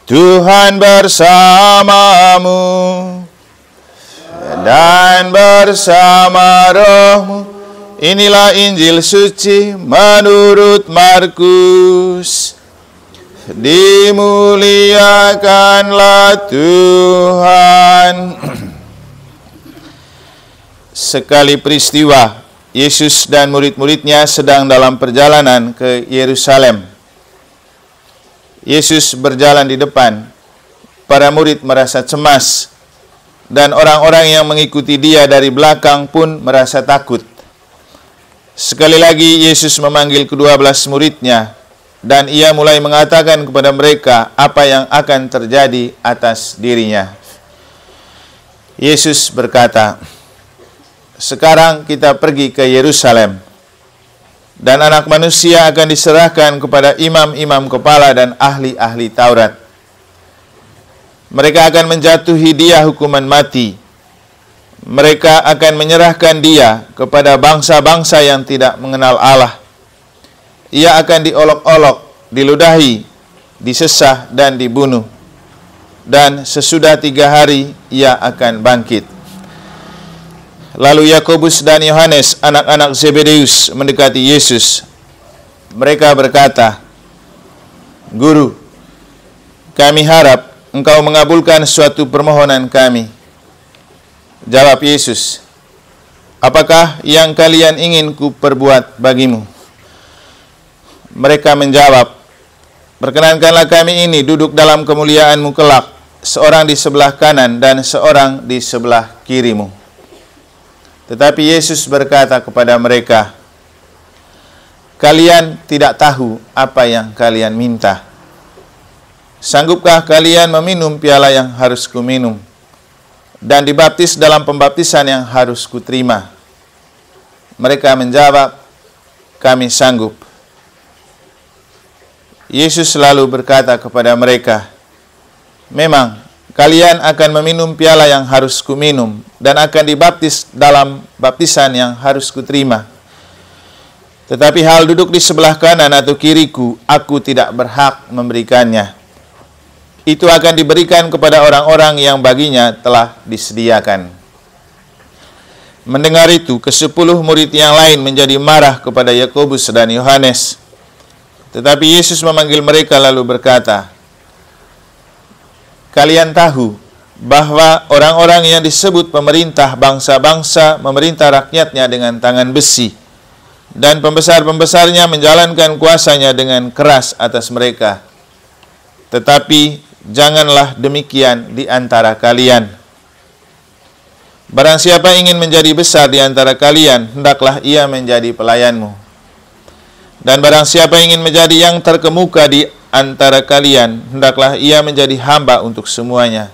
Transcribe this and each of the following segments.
Tuhan bersamamu dan bersama rohmu. Inilah Injil suci menurut Markus. Dimuliakanlah Tuhan. Sekali peristiwa, Yesus dan murid-muridnya sedang dalam perjalanan ke Yerusalem. Yesus berjalan di depan. Para murid merasa cemas, dan orang-orang yang mengikuti dia dari belakang pun merasa takut. Sekali lagi Yesus memanggil ke-12 muridnya, dan ia mulai mengatakan kepada mereka apa yang akan terjadi atas dirinya. Yesus berkata, "Sekarang kita pergi ke Yerusalem, dan Anak Manusia akan diserahkan kepada imam-imam kepala dan ahli-ahli Taurat. Mereka akan menjatuhi dia hukuman mati. Mereka akan menyerahkan dia kepada bangsa-bangsa yang tidak mengenal Allah. Ia akan diolok-olok, diludahi, disesah, dan dibunuh. Dan sesudah 3 hari, ia akan bangkit." Lalu Yakobus dan Yohanes, anak-anak Zebedeus, mendekati Yesus. Mereka berkata, "Guru, kami harap Engkau mengabulkan suatu permohonan kami." Jawab Yesus, "Apakah yang kalian ingin ku perbuat bagimu?" Mereka menjawab, "Perkenankanlah kami ini duduk dalam kemuliaan-Mu kelak, seorang di sebelah kanan dan seorang di sebelah kiri-Mu." Tetapi Yesus berkata kepada mereka, "Kalian tidak tahu apa yang kalian minta. Sanggupkah kalian meminum piala yang harus kuminum, dan dibaptis dalam pembaptisan yang harus kuterima?" Mereka menjawab, "Kami sanggup." Yesus selalu berkata kepada mereka, "Memang kalian akan meminum piala yang harus kuminum, dan akan dibaptis dalam baptisan yang harus kuterima. Tetapi hal duduk di sebelah kanan atau kiriku, aku tidak berhak memberikannya. Itu akan diberikan kepada orang-orang yang baginya telah disediakan." Mendengar itu, ke-10 murid yang lain menjadi marah kepada Yakobus dan Yohanes. Tetapi Yesus memanggil mereka lalu berkata, "Kalian tahu bahwa orang-orang yang disebut pemerintah bangsa-bangsa memerintah rakyatnya dengan tangan besi, dan pembesar-pembesarnya menjalankan kuasanya dengan keras atas mereka. Tetapi janganlah demikian di antara kalian. Barang siapa ingin menjadi besar di antara kalian, hendaklah ia menjadi pelayanmu. Dan barang siapa ingin menjadi yang terkemuka di antara kalian, hendaklah ia menjadi hamba untuk semuanya.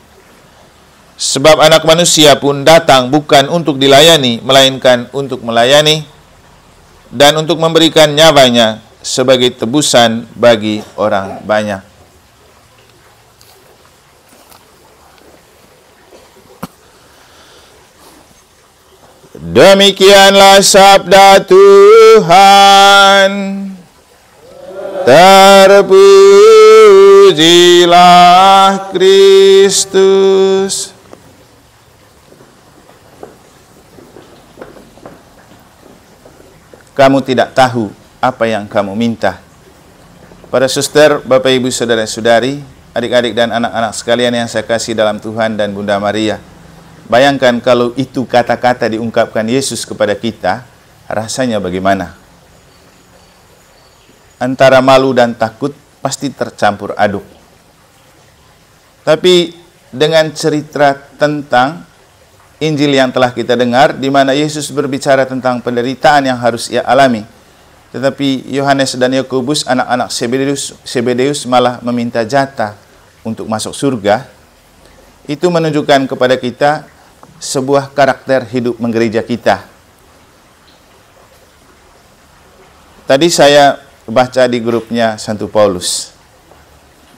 Sebab Anak Manusia pun datang bukan untuk dilayani, melainkan untuk melayani, dan untuk memberikan nyawanya sebagai tebusan bagi orang banyak." Demikianlah sabda Tuhan. Terpujilah Kristus. Kamu tidak tahu apa yang kamu minta. Para suster, Bapak Ibu, saudara-saudari, adik-adik dan anak-anak sekalian yang saya kasih dalam Tuhan dan Bunda Maria, bayangkan kalau itu kata-kata diungkapkan Yesus kepada kita, rasanya bagaimana? Antara malu dan takut pasti tercampur aduk. Tapi dengan cerita tentang Injil yang telah kita dengar, di mana Yesus berbicara tentang penderitaan yang harus ia alami, tetapi Yohanes dan Yakobus, anak-anak Zebedeus malah meminta jatah untuk masuk surga, itu menunjukkan kepada kita sebuah karakter hidup menggereja kita. Tadi saya baca di grupnya Santo Paulus,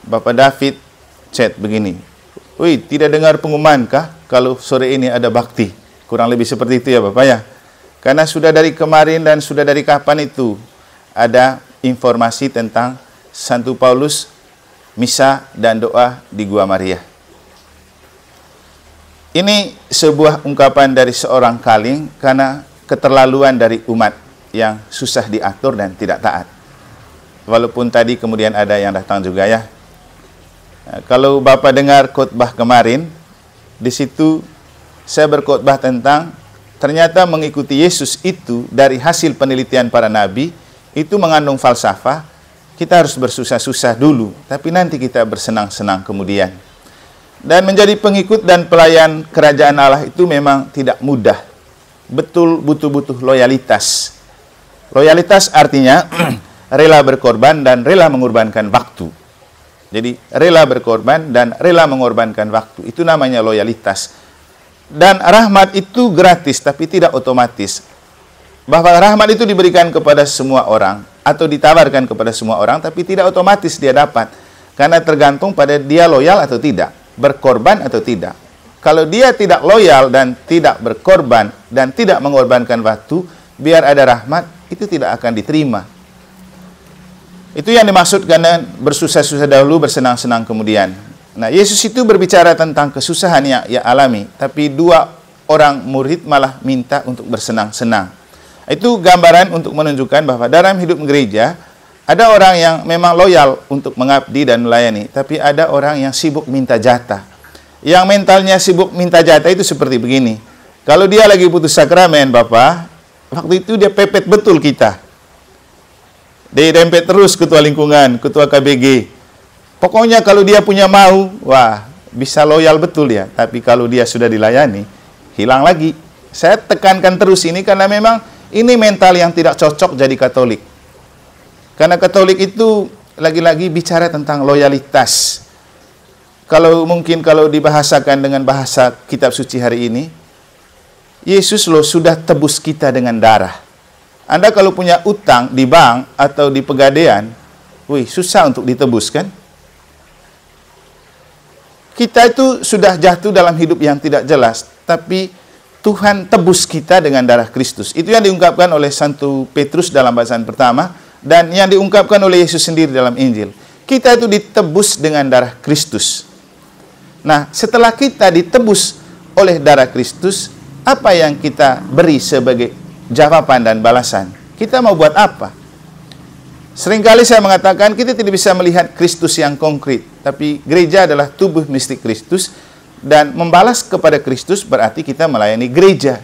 Bapak David chat begini, "Wih, tidak dengar pengumuman kah kalau sore ini ada bakti?" Kurang lebih seperti itu ya Bapak ya. Karena sudah dari kemarin dan sudah dari kapan itu ada informasi tentang Santo Paulus misa dan doa di Gua Maria. Ini sebuah ungkapan dari seorang kaling karena keterlaluan dari umat yang susah diatur dan tidak taat. Walaupun tadi kemudian ada yang datang juga ya. Nah, kalau Bapak dengar khotbah kemarin, di situ saya berkhotbah tentang ternyata mengikuti Yesus itu dari hasil penelitian para nabi, itu mengandung falsafah. Kita harus bersusah-susah dulu, tapi nanti kita bersenang-senang kemudian. Dan menjadi pengikut dan pelayan kerajaan Allah itu memang tidak mudah. Betul butuh-butuh loyalitas. Loyalitas artinya rela berkorban dan rela mengorbankan waktu. Jadi rela berkorban dan rela mengorbankan waktu. Itu namanya loyalitas. Dan rahmat itu gratis tapi tidak otomatis. Bahwa rahmat itu diberikan kepada semua orang atau ditawarkan kepada semua orang, tapi tidak otomatis dia dapat. Karena tergantung pada dia loyal atau tidak, berkorban atau tidak. Kalau dia tidak loyal dan tidak berkorban dan tidak mengorbankan waktu, biar ada rahmat, itu tidak akan diterima. Itu yang dimaksud dengan bersusah-susah dahulu, bersenang-senang kemudian. Nah, Yesus itu berbicara tentang kesusahan yang ia alami, tapi dua orang murid malah minta untuk bersenang-senang. Itu gambaran untuk menunjukkan bahwa dalam hidup gereja, ada orang yang memang loyal untuk mengabdi dan melayani, tapi ada orang yang sibuk minta jatah. Yang mentalnya sibuk minta jatah itu seperti begini. Kalau dia lagi butuh sakramen, Bapak, waktu itu dia pepet betul kita. Dia dempet terus ketua lingkungan, ketua KBG. Pokoknya kalau dia punya mau, wah, bisa loyal betul ya. Tapi kalau dia sudah dilayani, hilang lagi. Saya tekankan terus ini karena memang ini mental yang tidak cocok jadi Katolik. Karena Katolik itu lagi-lagi bicara tentang loyalitas. Kalau dibahasakan dengan bahasa kitab suci hari ini, Yesus loh sudah tebus kita dengan darah. Anda kalau punya utang di bank atau di pegadaian, susah untuk ditebus kan? Kita itu sudah jatuh dalam hidup yang tidak jelas, tapi Tuhan tebus kita dengan darah Kristus. Itu yang diungkapkan oleh Santo Petrus dalam bacaan pertama, dan yang diungkapkan oleh Yesus sendiri dalam Injil. Kita itu ditebus dengan darah Kristus. Nah, setelah kita ditebus oleh darah Kristus, apa yang kita beri sebagai jawaban dan balasan? Kita mau buat apa? Seringkali saya mengatakan kita tidak bisa melihat Kristus yang konkret, tapi gereja adalah tubuh mistik Kristus, dan membalas kepada Kristus berarti kita melayani gereja.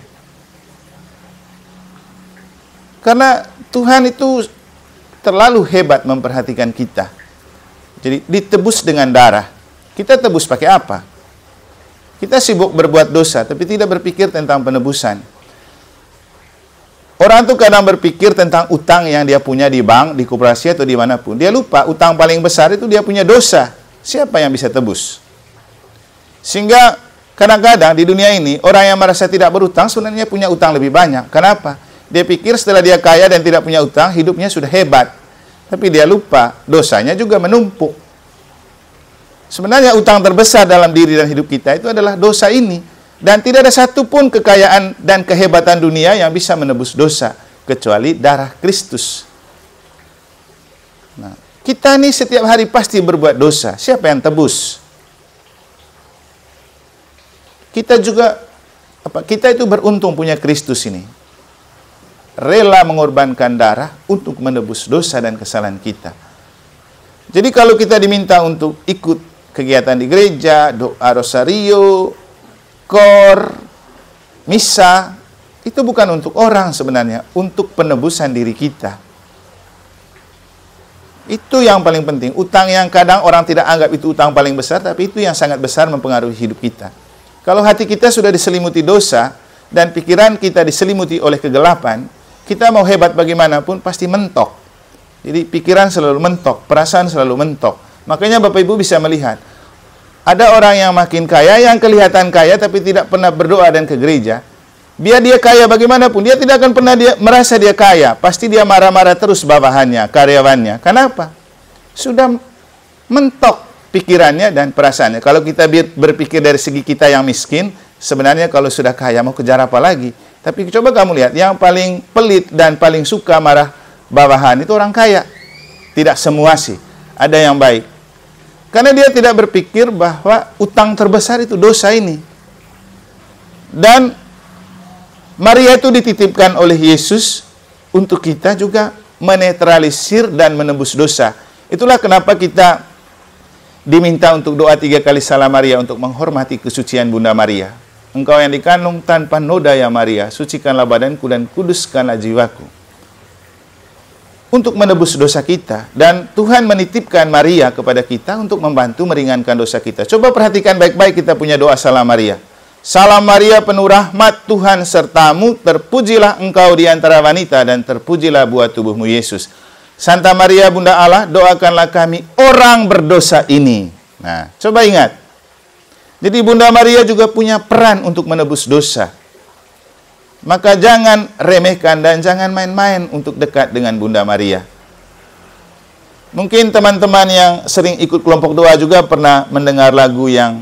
Karena Tuhan itu terlalu hebat memperhatikan kita. Jadi ditebus dengan darah. Kita tebus pakai apa? Kita sibuk berbuat dosa, tapi tidak berpikir tentang penebusan. Orang tuh kadang berpikir tentang utang yang dia punya di bank, di koperasi atau dimanapun. Dia lupa utang paling besar itu dia punya dosa. Siapa yang bisa tebus? Sehingga kadang-kadang di dunia ini, orang yang merasa tidak berutang sebenarnya punya utang lebih banyak. Kenapa? Dia pikir setelah dia kaya dan tidak punya utang, hidupnya sudah hebat. Tapi dia lupa, dosanya juga menumpuk. Sebenarnya utang terbesar dalam diri dan hidup kita itu adalah dosa ini. Dan tidak ada satupun kekayaan dan kehebatan dunia yang bisa menebus dosa, kecuali darah Kristus. Nah, kita ini setiap hari pasti berbuat dosa. Siapa yang tebus? Kita juga, kita itu beruntung punya Kristus ini. Rela mengorbankan darah untuk menebus dosa dan kesalahan kita. Jadi kalau kita diminta untuk ikut kegiatan di gereja, doa rosario, kor, misa, itu bukan untuk orang sebenarnya, untuk penebusan diri kita. Itu yang paling penting. Utang yang kadang orang tidak anggap itu utang paling besar, tapi itu yang sangat besar mempengaruhi hidup kita. Kalau hati kita sudah diselimuti dosa, dan pikiran kita diselimuti oleh kegelapan, kita mau hebat bagaimanapun pasti mentok. Jadi pikiran selalu mentok, perasaan selalu mentok. Makanya Bapak Ibu bisa melihat, ada orang yang makin kaya, yang kelihatan kaya tapi tidak pernah berdoa dan ke gereja. Biar dia kaya bagaimanapun, dia tidak akan pernah merasa dia kaya. Pasti dia marah-marah terus bawahannya, karyawannya. Kenapa? Sudah mentok pikirannya dan perasaannya. Kalau kita berpikir dari segi kita yang miskin, sebenarnya kalau sudah kaya mau kejar apa lagi? Tapi coba kamu lihat, yang paling pelit dan paling suka marah bawahan itu orang kaya. Tidak semua sih, ada yang baik. Karena dia tidak berpikir bahwa utang terbesar itu dosa ini. Dan Maria itu dititipkan oleh Yesus untuk kita juga menetralisir dan menebus dosa. Itulah kenapa kita diminta untuk doa 3 kali Salam Maria untuk menghormati kesucian Bunda Maria. Engkau yang dikandung tanpa noda ya Maria, sucikanlah badanku dan kuduskanlah jiwaku. Untuk menebus dosa kita. Dan Tuhan menitipkan Maria kepada kita untuk membantu meringankan dosa kita. Coba perhatikan baik-baik kita punya doa Salam Maria. Salam Maria penuh rahmat, Tuhan sertamu, terpujilah engkau di antara wanita dan terpujilah buah tubuhmu Yesus. Santa Maria Bunda Allah, doakanlah kami orang berdosa ini. Nah, coba ingat. Jadi Bunda Maria juga punya peran untuk menebus dosa. Maka jangan remehkan dan jangan main-main untuk dekat dengan Bunda Maria. Mungkin teman-teman yang sering ikut kelompok doa juga pernah mendengar lagu yang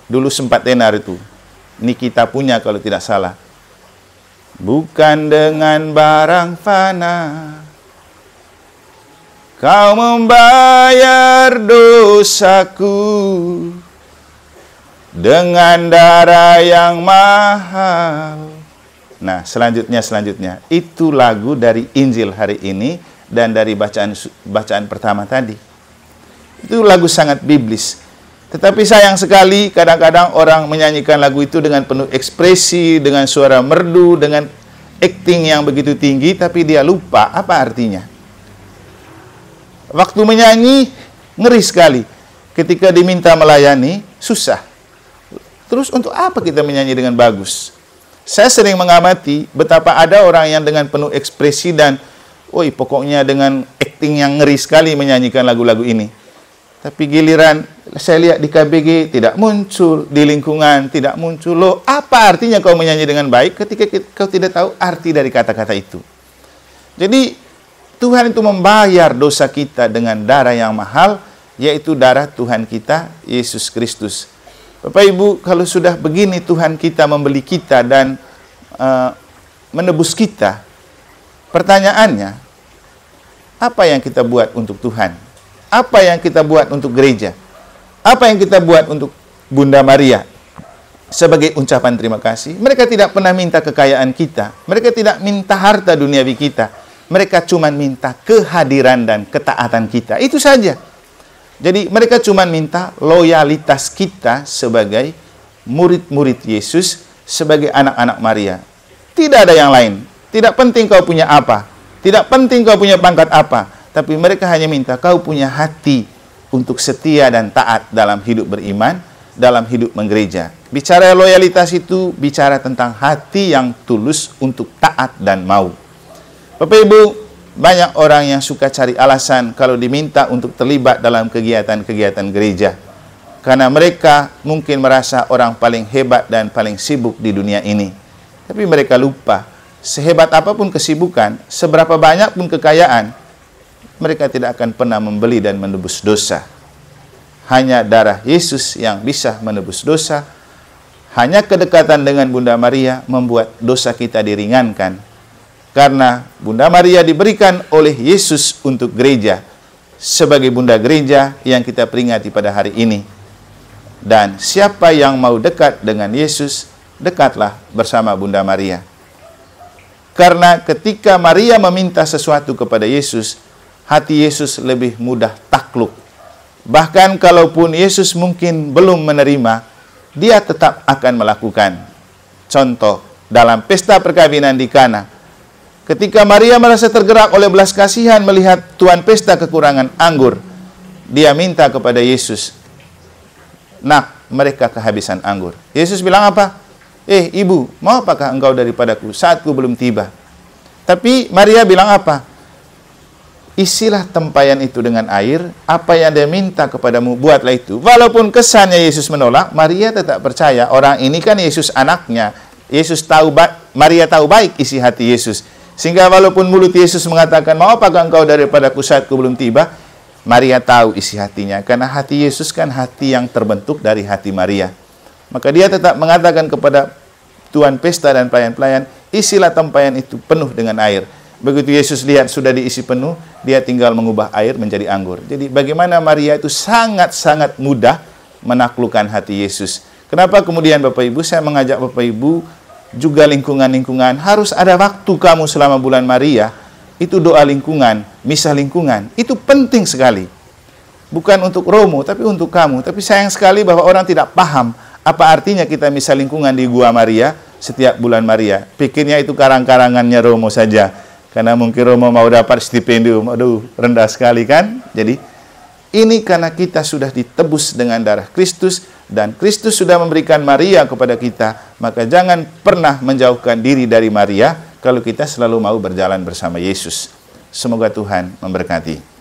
dulu sempat tenar itu. Ini kita punya kalau tidak salah. Bukan dengan barang fana kau membayar dosaku, dengan darah yang mahal. Nah, selanjutnya. Itu lagu dari Injil hari ini dan dari bacaan pertama tadi. Itu lagu sangat biblis. Tetapi sayang sekali kadang-kadang orang menyanyikan lagu itu dengan penuh ekspresi, dengan suara merdu, dengan acting yang begitu tinggi, tapi dia lupa apa artinya. Waktu menyanyi, ngeri sekali. Ketika diminta melayani, susah. Terus untuk apa kita menyanyi dengan bagus? Saya sering mengamati betapa ada orang yang dengan penuh ekspresi dan pokoknya dengan acting yang ngeri sekali menyanyikan lagu-lagu ini. Tapi giliran saya lihat di KBG tidak muncul, di lingkungan tidak muncul. Loh, apa artinya kau menyanyi dengan baik ketika kau tidak tahu arti dari kata-kata itu? Jadi Tuhan itu membayar dosa kita dengan darah yang mahal, yaitu darah Tuhan kita, Yesus Kristus. Bapak Ibu, kalau sudah begini Tuhan kita membeli kita dan menebus kita, pertanyaannya, apa yang kita buat untuk Tuhan? Apa yang kita buat untuk gereja? Apa yang kita buat untuk Bunda Maria? Sebagai ucapan terima kasih, mereka tidak pernah minta kekayaan kita. Mereka tidak minta harta duniawi kita. Mereka cuma minta kehadiran dan ketaatan kita. Itu saja. Jadi mereka cuma minta loyalitas kita sebagai murid-murid Yesus, sebagai anak-anak Maria. Tidak ada yang lain. Tidak penting kau punya apa. Tidak penting kau punya pangkat apa. Tapi mereka hanya minta kau punya hati untuk setia dan taat dalam hidup beriman, dalam hidup menggereja. Bicara loyalitas itu bicara tentang hati yang tulus untuk taat dan mau. Bapak Ibu, banyak orang yang suka cari alasan kalau diminta untuk terlibat dalam kegiatan-kegiatan gereja. Karena mereka mungkin merasa orang paling hebat dan paling sibuk di dunia ini. Tapi mereka lupa, sehebat apapun kesibukan, seberapa banyak pun kekayaan, mereka tidak akan pernah membeli dan menebus dosa. Hanya darah Yesus yang bisa menebus dosa. Hanya kedekatan dengan Bunda Maria membuat dosa kita diringankan. Karena Bunda Maria diberikan oleh Yesus untuk gereja. Sebagai Bunda Gereja yang kita peringati pada hari ini. Dan siapa yang mau dekat dengan Yesus, dekatlah bersama Bunda Maria. Karena ketika Maria meminta sesuatu kepada Yesus, hati Yesus lebih mudah takluk. Bahkan kalaupun Yesus mungkin belum menerima, dia tetap akan melakukan. Contoh, dalam pesta perkawinan di Kana. Ketika Maria merasa tergerak oleh belas kasihan melihat tuan pesta kekurangan anggur, dia minta kepada Yesus, "Nak, mereka kehabisan anggur." Yesus bilang apa? Ibu, mau apakah engkau daripadaku? Saatku belum tiba. Tapi Maria bilang apa? Isilah tempayan itu dengan air, apa yang dia minta kepadamu, buatlah itu. Walaupun kesannya Yesus menolak, Maria tetap percaya. Orang ini kan Yesus anaknya. Maria tahu baik isi hati Yesus. Sehingga walaupun mulut Yesus mengatakan, mau apakah engkau daripadaku saatku belum tiba, Maria tahu isi hatinya. Karena hati Yesus kan hati yang terbentuk dari hati Maria. Maka dia tetap mengatakan kepada tuan pesta dan pelayan-pelayan, isilah tempayan itu penuh dengan air. Begitu Yesus lihat sudah diisi penuh, dia tinggal mengubah air menjadi anggur. Jadi bagaimana Maria itu sangat-sangat mudah menaklukkan hati Yesus. Kenapa kemudian Bapak Ibu, saya mengajak Bapak Ibu, juga lingkungan-lingkungan, harus ada waktu kamu selama bulan Maria, itu doa lingkungan, misa lingkungan, itu penting sekali. Bukan untuk Romo, tapi untuk kamu. Tapi sayang sekali bahwa orang tidak paham apa artinya kita misa lingkungan di Gua Maria setiap bulan Maria. Pikirnya itu karang-karangannya Romo saja. Karena mungkin Romo mau dapat stipendium. Aduh, rendah sekali kan? Jadi, ini karena kita sudah ditebus dengan darah Kristus, dan Kristus sudah memberikan Maria kepada kita, maka jangan pernah menjauhkan diri dari Maria kalau kita selalu mau berjalan bersama Yesus. Semoga Tuhan memberkati.